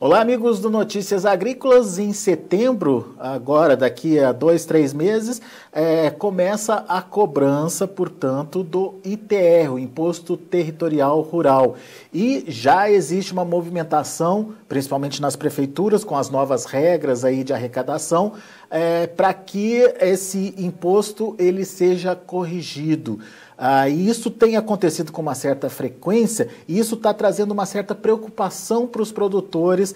Olá, amigos do Notícias Agrícolas. Em setembro, agora daqui a 2, 3 meses, começa a cobrança, portanto, do ITR, o Imposto Territorial Rural. E já existe uma movimentação, principalmente nas prefeituras, com as novas regras aí de arrecadação, para que esse imposto ele seja corrigido. E isso tem acontecido com uma certa frequência e isso está trazendo uma certa preocupação para os produtores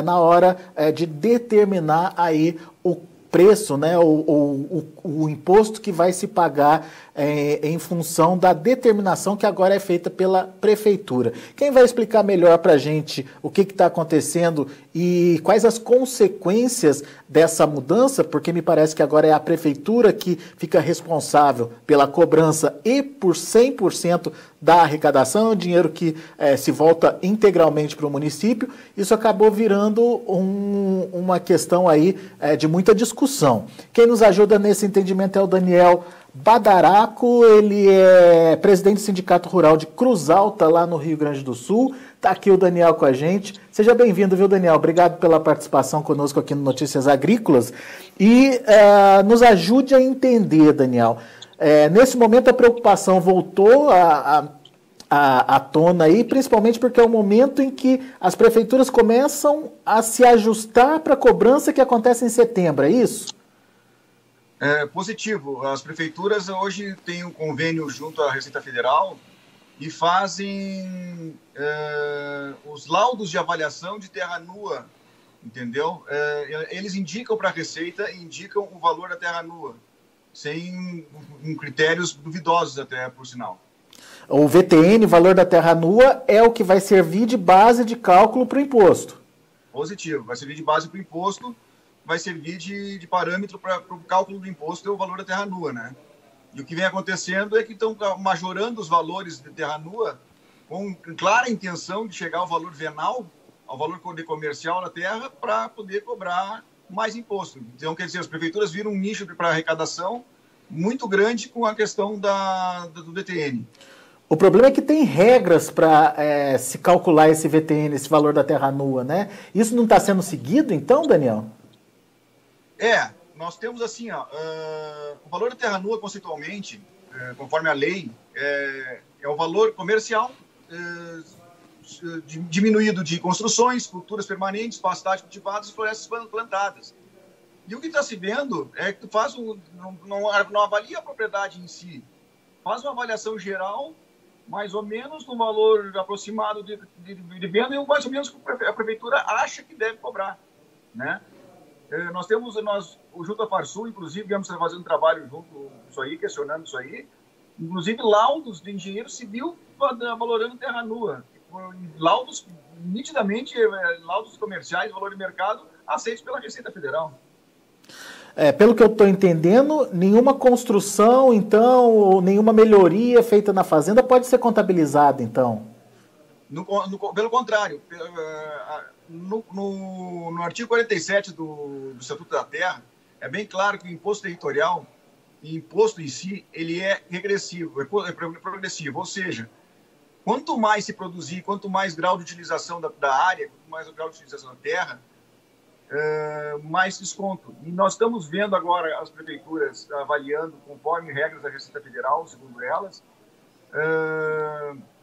na hora de determinar aí o preço, né, o imposto que vai se pagar em função da determinação que agora é feita pela prefeitura. Quem vai explicar melhor para a gente o que está acontecendo e quais as consequências dessa mudança, porque me parece que agora é a prefeitura que fica responsável pela cobrança e por 100% da arrecadação, o dinheiro que se volta integralmente para o município, isso acabou virando uma questão aí de muita discussão. Quem nos ajuda nesse entendimento é o Daniel Badaraco, ele é presidente do Sindicato Rural de Cruz Alta, lá no Rio Grande do Sul. Está aqui o Daniel com a gente. Seja bem-vindo, viu, Daniel? Obrigado pela participação conosco aqui no Notícias Agrícolas. E nos ajude a entender, Daniel. Nesse momento a preocupação voltou à tona aí, principalmente porque é o momento em que as prefeituras começam a se ajustar para a cobrança que acontece em setembro, é isso? Positivo. As prefeituras hoje têm um convênio junto à Receita Federal e fazem os laudos de avaliação de terra nua, entendeu? Eles indicam para a Receita, indicam o valor da terra nua, sem critérios duvidosos até, por sinal. O VTN, valor da terra nua, é o que vai servir de base de cálculo para o imposto. Positivo. Vai servir de base para o imposto, vai servir de parâmetro para o cálculo do imposto, é o valor da terra nua, né? E o que vem acontecendo é que estão majorando os valores de terra nua com clara intenção de chegar ao valor venal, ao valor comercial da terra, para poder cobrar mais imposto. Então, quer dizer, as prefeituras viram um nicho para arrecadação muito grande com a questão do VTN. O problema é que tem regras para se calcular esse VTN, esse valor da terra nua, né? Isso não está sendo seguido, então, Daniel? Nós temos assim, o valor da terra nua, conceitualmente, conforme a lei, é o valor comercial diminuído de construções, culturas permanentes, pastagens cultivadas e florestas plantadas. E o que está se vendo é que tu não avalia a propriedade em si, faz uma avaliação geral, mais ou menos no valor aproximado de venda e mais ou menos que a prefeitura acha que deve cobrar, né? Junto à Farsul, inclusive, viemos fazendo trabalho junto isso aí, questionando isso aí, inclusive laudos de engenheiro civil valorando terra nua, laudos nitidamente, laudos comerciais, valor de mercado, aceitos pela Receita Federal. Pelo que eu estou entendendo, nenhuma construção, então, ou nenhuma melhoria feita na fazenda pode ser contabilizada, então? Pelo contrário, no artigo 47 do Estatuto da Terra, é bem claro que o imposto territorial, o imposto em si, ele é regressivo, é progressivo, ou seja, quanto mais se produzir, quanto mais grau de utilização da área, quanto mais o grau de utilização da terra, mais desconto. E nós estamos vendo agora as prefeituras avaliando, conforme regras da Receita Federal, segundo elas,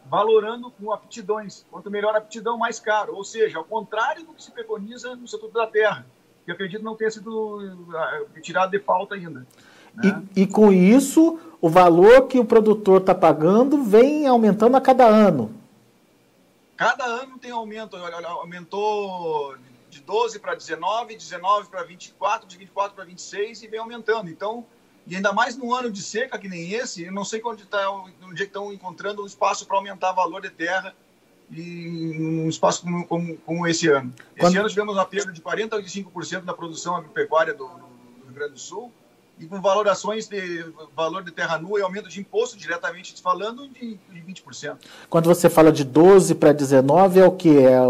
valorando com aptidões. Quanto melhor a aptidão, mais caro. Ou seja, ao contrário do que se preconiza no Estatuto da Terra, que eu acredito não tenha sido tirado de pauta ainda. Né? E com isso, o valor que o produtor está pagando vem aumentando a cada ano. Cada ano tem aumento. Aumentou de 12 para 19, 19 para 24, de 24 para 26 e vem aumentando. Então, e ainda mais num ano de seca que nem esse, eu não sei onde estão encontrando um espaço para aumentar o valor de terra e um espaço como esse ano. Esse ano tivemos uma perda de 45% da produção agropecuária do Rio Grande do Sul e com valorações de valor de terra nua e aumento de imposto, diretamente falando, de 20%. Quando você fala de 12 para 19, é o que? É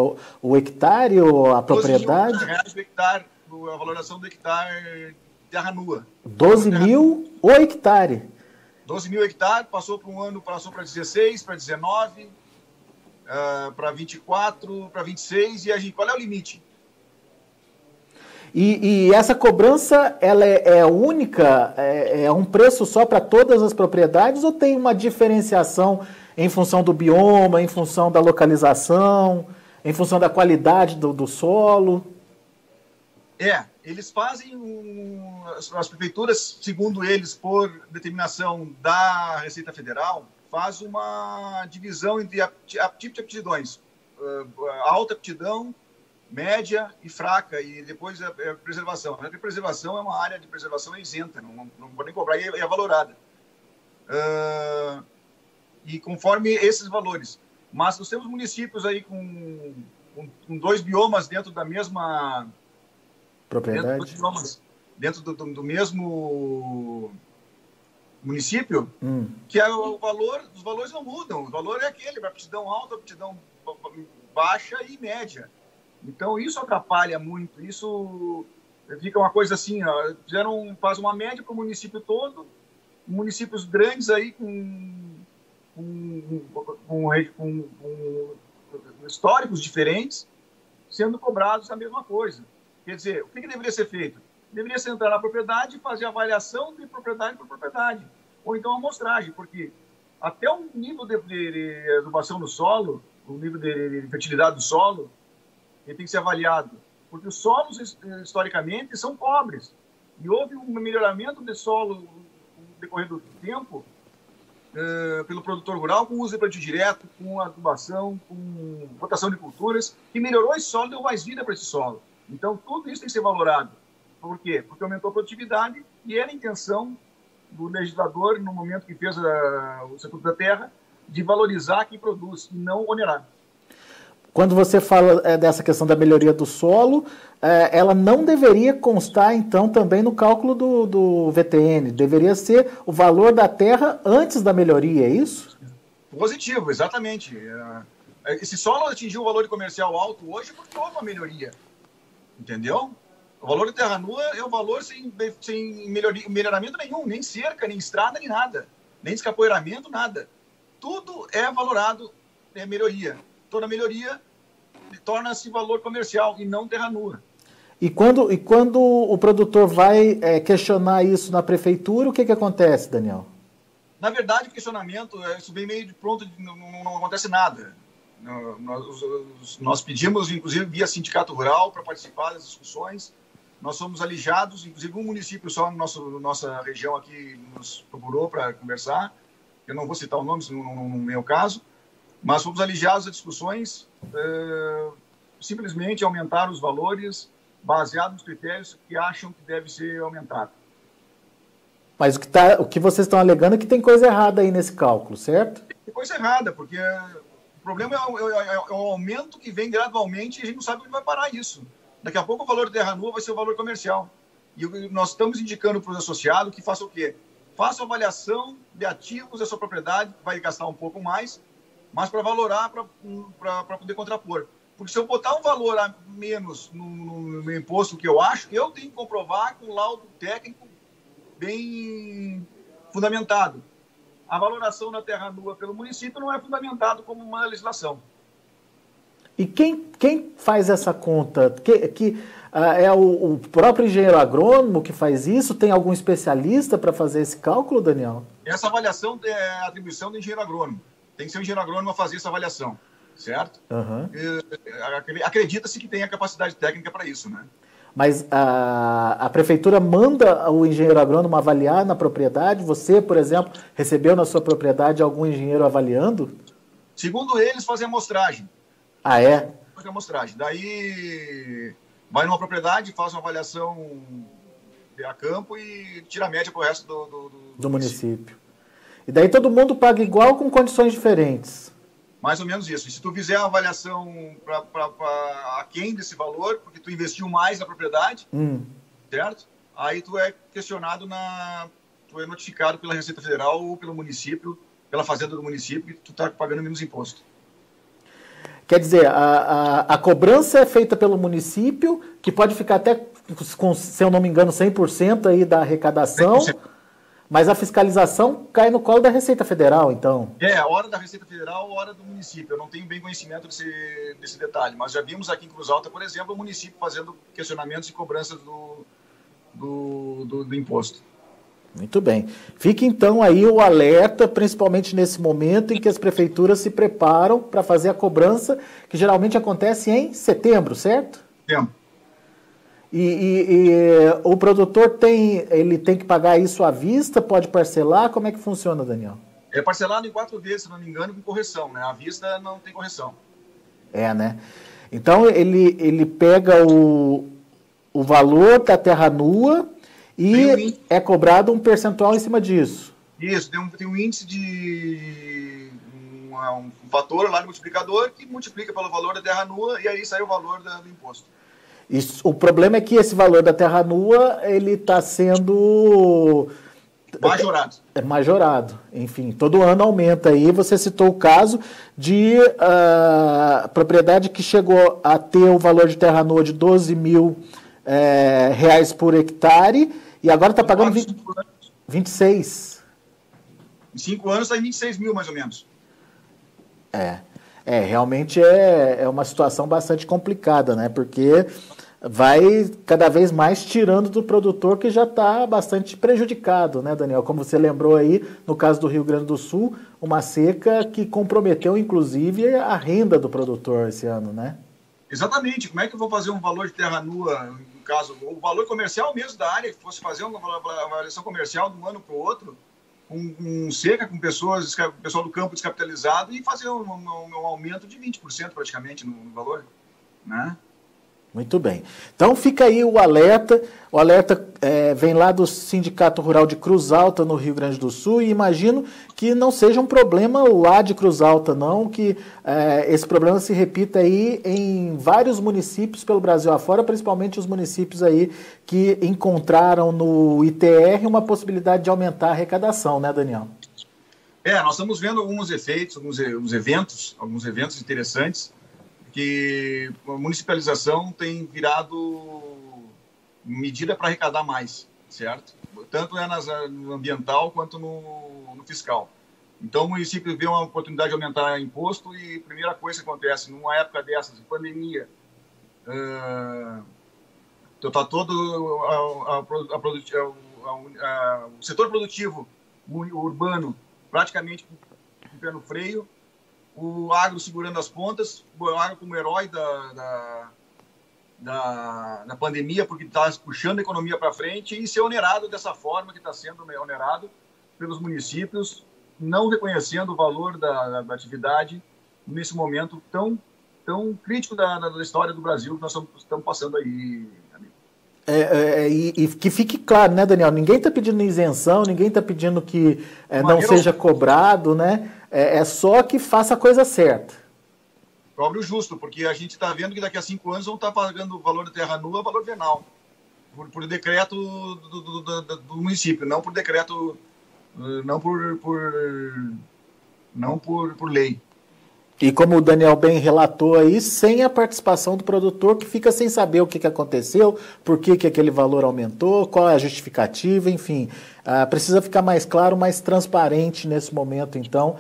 o hectare ou a propriedade? R$12.000 o hectare, a valoração do hectare terra nua. 12 mil o hectare? 12 mil hectares, passou para um ano, passou para 16, para 19. para 24, para 26, e a gente, qual é o limite? E essa cobrança, ela é única? É um preço só para todas as propriedades ou tem uma diferenciação em função do bioma, em função da localização, em função da qualidade do solo? Eles fazem, as prefeituras, segundo eles, por determinação da Receita Federal, faz uma divisão entre tipo de aptidões, alta aptidão, média e fraca, e depois a preservação. A preservação é uma área de preservação isenta, não pode nem cobrar, e é valorada. E conforme esses valores. Mas nós temos municípios aí com 2 biomas dentro da mesma propriedade, dentro do mesmo município, que é os valores não mudam. O valor é aquele, aptidão alta, aptidão baixa e média. Então, isso atrapalha muito. Isso fica uma coisa assim, ó, faz uma média para o município todo, municípios grandes aí com históricos diferentes, sendo cobrados a mesma coisa. Quer dizer, o que deveria ser feito? Deveria ser entrar na propriedade e fazer avaliação de propriedade por propriedade. Ou então amostragem, porque até o nível de adubação do solo, o nível de fertilidade do solo, ele tem que ser avaliado, porque os solos, historicamente, são pobres. E houve um melhoramento do solo no decorrer do tempo pelo produtor rural, com uso de plantio direto, com adubação, com rotação de culturas, que melhorou esse solo, deu mais vida para esse solo. Então, tudo isso tem que ser valorado. Por quê? Porque aumentou a produtividade e era a intenção do legislador, no momento que fez o Estatuto da Terra, de valorizar quem produz e não onerar. Quando você fala dessa questão da melhoria do solo, ela não deveria constar, então, também no cálculo do VTN. Deveria ser o valor da terra antes da melhoria, é isso? Positivo, exatamente. Esse solo atingiu o valor de comercial alto hoje porque houve uma melhoria. Entendeu? O valor de terra nua é o valor sem melhoramento nenhum, nem cerca, nem estrada, nem nada. Nem escapoeiramento, nada. Tudo é valorado, é melhoria. Toda melhoria torna-se valor comercial e não terra nua. E quando o produtor vai questionar isso na prefeitura, o que acontece, Daniel? Na verdade, o questionamento, isso vem meio de pronto, não acontece nada. Nós pedimos, inclusive, via Sindicato Rural para participar das discussões. Nós somos alijados, inclusive um município só na nossa região aqui nos procurou para conversar. Eu não vou citar o nome, se não é o caso. Mas fomos alijados a discussões, simplesmente aumentaram os valores baseados nos critérios que acham que deve ser aumentado. Mas o que vocês estão alegando é que tem coisa errada aí nesse cálculo, certo? Tem coisa errada, porque o problema é o aumento que vem gradualmente e a gente não sabe onde vai parar isso. Daqui a pouco o valor de terra nua vai ser o valor comercial. E nós estamos indicando para os associados que façam o quê? Façam avaliação de ativos da sua propriedade, vai gastar um pouco mais, mas para valorar, para poder contrapor. Porque se eu botar um valor a menos no imposto que eu acho, eu tenho que comprovar com um laudo técnico bem fundamentado. A valoração da terra nua pelo município não é fundamentado como uma legislação. E quem faz essa conta? É o próprio engenheiro agrônomo que faz isso? Tem algum especialista para fazer esse cálculo, Daniel? Essa avaliação é a atribuição do engenheiro agrônomo. Tem que ser um engenheiro agrônomo a fazer essa avaliação, certo? Uhum. Acredita-se que tem a capacidade técnica para isso, né? Mas a prefeitura manda o engenheiro agrônomo avaliar na propriedade? Você, por exemplo, recebeu na sua propriedade algum engenheiro avaliando? Segundo eles, fazem amostragem. Ah, é? Fazem amostragem. Daí vai numa propriedade, faz uma avaliação a campo e tira a média para o resto do município. E daí todo mundo paga igual com condições diferentes. Mais ou menos isso. E se tu fizer a avaliação aquém desse valor, porque tu investiu mais na propriedade, certo? Aí tu é questionado, tu é notificado pela Receita Federal ou pelo município, pela fazenda do município, que tu está pagando menos imposto. Quer dizer, a cobrança é feita pelo município, que pode ficar até, se eu não me engano, 100% aí da arrecadação, 100%. Mas a fiscalização cai no colo da Receita Federal, então? Hora da Receita Federal, hora do município. Eu não tenho bem conhecimento desse detalhe, mas já vimos aqui em Cruz Alta, por exemplo, o município fazendo questionamentos e cobranças do imposto. Muito bem. Fica então aí o alerta, principalmente nesse momento em que as prefeituras se preparam para fazer a cobrança, que geralmente acontece em setembro, certo? Setembro. E o produtor ele tem que pagar isso à vista, pode parcelar? Como é que funciona, Daniel? É parcelado em 4 vezes, se não me engano, com correção, né? À vista não tem correção. Né? Então ele pega o valor da terra nua e é cobrado um percentual em cima disso. Isso, tem um índice de um fator lá no multiplicador que multiplica pelo valor da terra nua e aí sai o valor do imposto. Isso, o problema é que esse valor da terra nua, ele está sendo... Majorado. Majorado. Enfim, todo ano aumenta aí. Você citou o caso de propriedade que chegou a ter o valor de terra nua de 12 mil reais por hectare e agora está pagando 26. Em 5 anos está em 26 mil, mais ou menos. Realmente é uma situação bastante complicada, né? Porque vai cada vez mais tirando do produtor que já está bastante prejudicado, né, Daniel? Como você lembrou aí, no caso do Rio Grande do Sul, uma seca que comprometeu, inclusive, a renda do produtor esse ano, né? Exatamente. Como é que eu vou fazer um valor de terra nua, no caso, o valor comercial mesmo da área, que fosse fazer uma avaliação comercial de um ano para o outro, com seca, com pessoal do campo descapitalizado e fazer um aumento de 20% praticamente no valor, né? Muito bem. Então fica aí o alerta. O alerta vem lá do Sindicato Rural de Cruz Alta, no Rio Grande do Sul, e imagino que não seja um problema lá de Cruz Alta, não, que esse problema se repita aí em vários municípios pelo Brasil afora, principalmente os municípios aí que encontraram no ITR uma possibilidade de aumentar a arrecadação, né, Daniel? Nós estamos vendo alguns efeitos, alguns eventos interessantes, que a municipalização tem virado medida para arrecadar mais, certo? Tanto no ambiental quanto no fiscal. Então, o município vê uma oportunidade de aumentar imposto e a primeira coisa que acontece numa época dessas, de pandemia, está todo o setor produtivo urbano praticamente com o pé no freio, o agro segurando as pontas, o agro como herói da pandemia, porque está puxando a economia para frente e ser onerado dessa forma que está sendo onerado pelos municípios, não reconhecendo o valor da atividade nesse momento tão crítico da história do Brasil que nós estamos passando aí, amigo. E que fique claro, né, Daniel? Ninguém está pedindo isenção, ninguém está pedindo que não seja cobrado, né? É só que faça a coisa certa. Cobre o justo, porque a gente está vendo que daqui a 5 anos vão estar pagando o valor da terra nua, valor venal, por decreto do município, não por decreto, não por lei. E como o Daniel bem relatou aí, sem a participação do produtor, que fica sem saber o que aconteceu, por que aquele valor aumentou, qual é a justificativa, enfim. Precisa ficar mais claro, mais transparente nesse momento, então,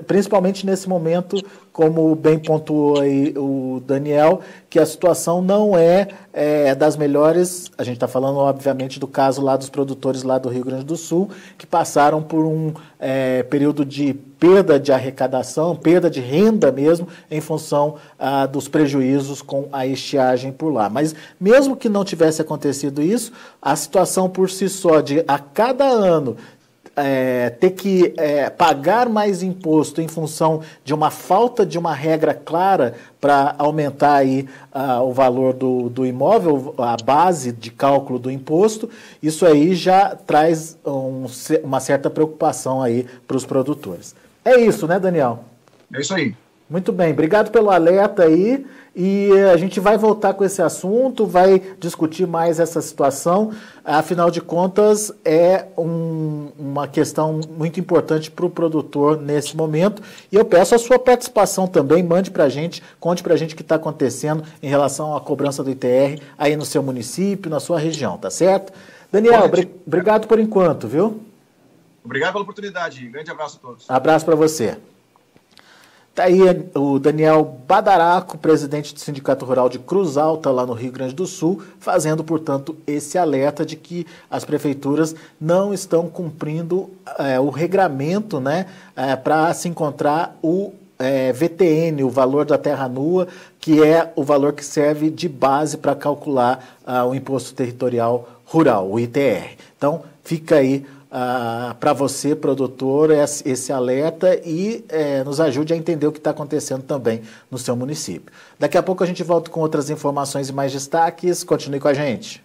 principalmente nesse momento, como bem pontuou aí o Daniel, que a situação não é das melhores. A gente está falando, obviamente, do caso lá dos produtores lá do Rio Grande do Sul, que passaram por um período de perda de arrecadação, perda de renda mesmo, em função dos prejuízos com a estiagem por lá. Mas mesmo que não tivesse acontecido isso, a situação por si só de a cada ano ter que pagar mais imposto em função de uma falta de uma regra clara para aumentar aí o valor do imóvel, a base de cálculo do imposto, isso aí já traz uma certa preocupação aí para os produtores. É isso, né, Daniel? É isso aí. Muito bem, obrigado pelo alerta aí, e a gente vai voltar com esse assunto, vai discutir mais essa situação, afinal de contas é uma questão muito importante para o produtor nesse momento, e eu peço a sua participação também, mande para a gente, conte para a gente o que está acontecendo em relação à cobrança do ITR aí no seu município, na sua região, tá certo? Daniel, obrigado por enquanto, viu? Obrigado pela oportunidade. Grande abraço a todos. Abraço para você. Está aí o Daniel Badaraco, presidente do Sindicato Rural de Cruz Alta, lá no Rio Grande do Sul, fazendo, portanto, esse alerta de que as prefeituras não estão cumprindo o regramento, né, para se encontrar o VTN, o valor da terra nua, que é o valor que serve de base para calcular o Imposto Territorial Rural, o ITR. Então, fica aí para você, produtor, esse alerta e nos ajude a entender o que está acontecendo também no seu município. Daqui a pouco a gente volta com outras informações e mais destaques. Continue com a gente.